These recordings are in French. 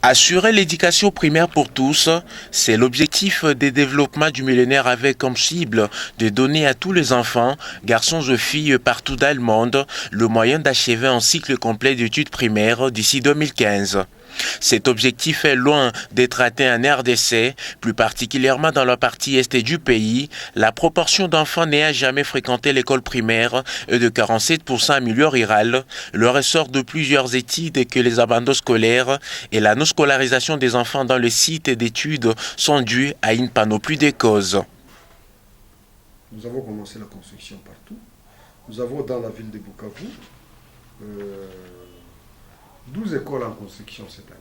Assurer l'éducation primaire pour tous, c'est l'objectif des développements du millénaire avec comme cible de donner à tous les enfants, garçons et filles partout dans le monde, le moyen d'achever un cycle complet d'études primaires d'ici 2015. Cet objectif est loin d'être atteint en RDC, plus particulièrement dans la partie est du pays. La proportion d'enfants n'ayant jamais fréquenté l'école primaire est de 47% en milieu rural. Le ressort de plusieurs études que les abandons scolaires et la non-scolarisation des enfants dans le site d'études sont dus à une panoplie de causes. Nous avons commencé la construction partout. Nous avons dans la ville de Bukavu 12 écoles en construction cette année.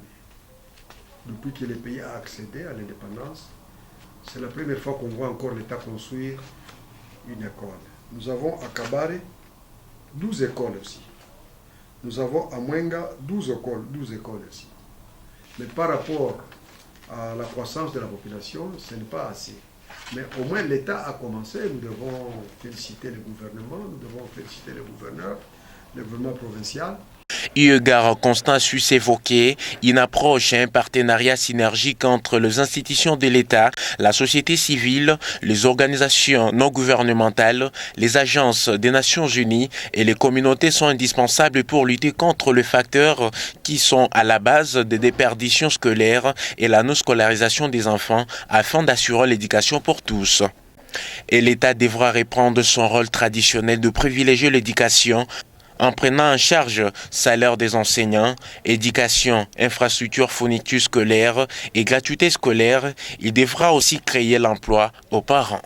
Depuis que le pays a accédé à l'indépendance, c'est la première fois qu'on voit encore l'État construire une école. Nous avons à Kabare 12 écoles aussi. Nous avons à Mwenga 12 écoles aussi. Mais par rapport à la croissance de la population, ce n'est pas assez. Mais au moins l'État a commencé, nous devons féliciter le gouvernement, nous devons féliciter le gouvernement provincial. Eu égard constant su s'évoquer une approche et un partenariat synergique entre les institutions de l'État, la société civile, les organisations non gouvernementales, les agences des Nations Unies et les communautés sont indispensables pour lutter contre les facteurs qui sont à la base des déperditions scolaires et la non-scolarisation des enfants afin d'assurer l'éducation pour tous. Et l'État devra reprendre son rôle traditionnel de privilégier l'éducation en prenant en charge salaire des enseignants, éducation, infrastructure, fourniture scolaire et gratuité scolaire. Il devra aussi créer l'emploi aux parents.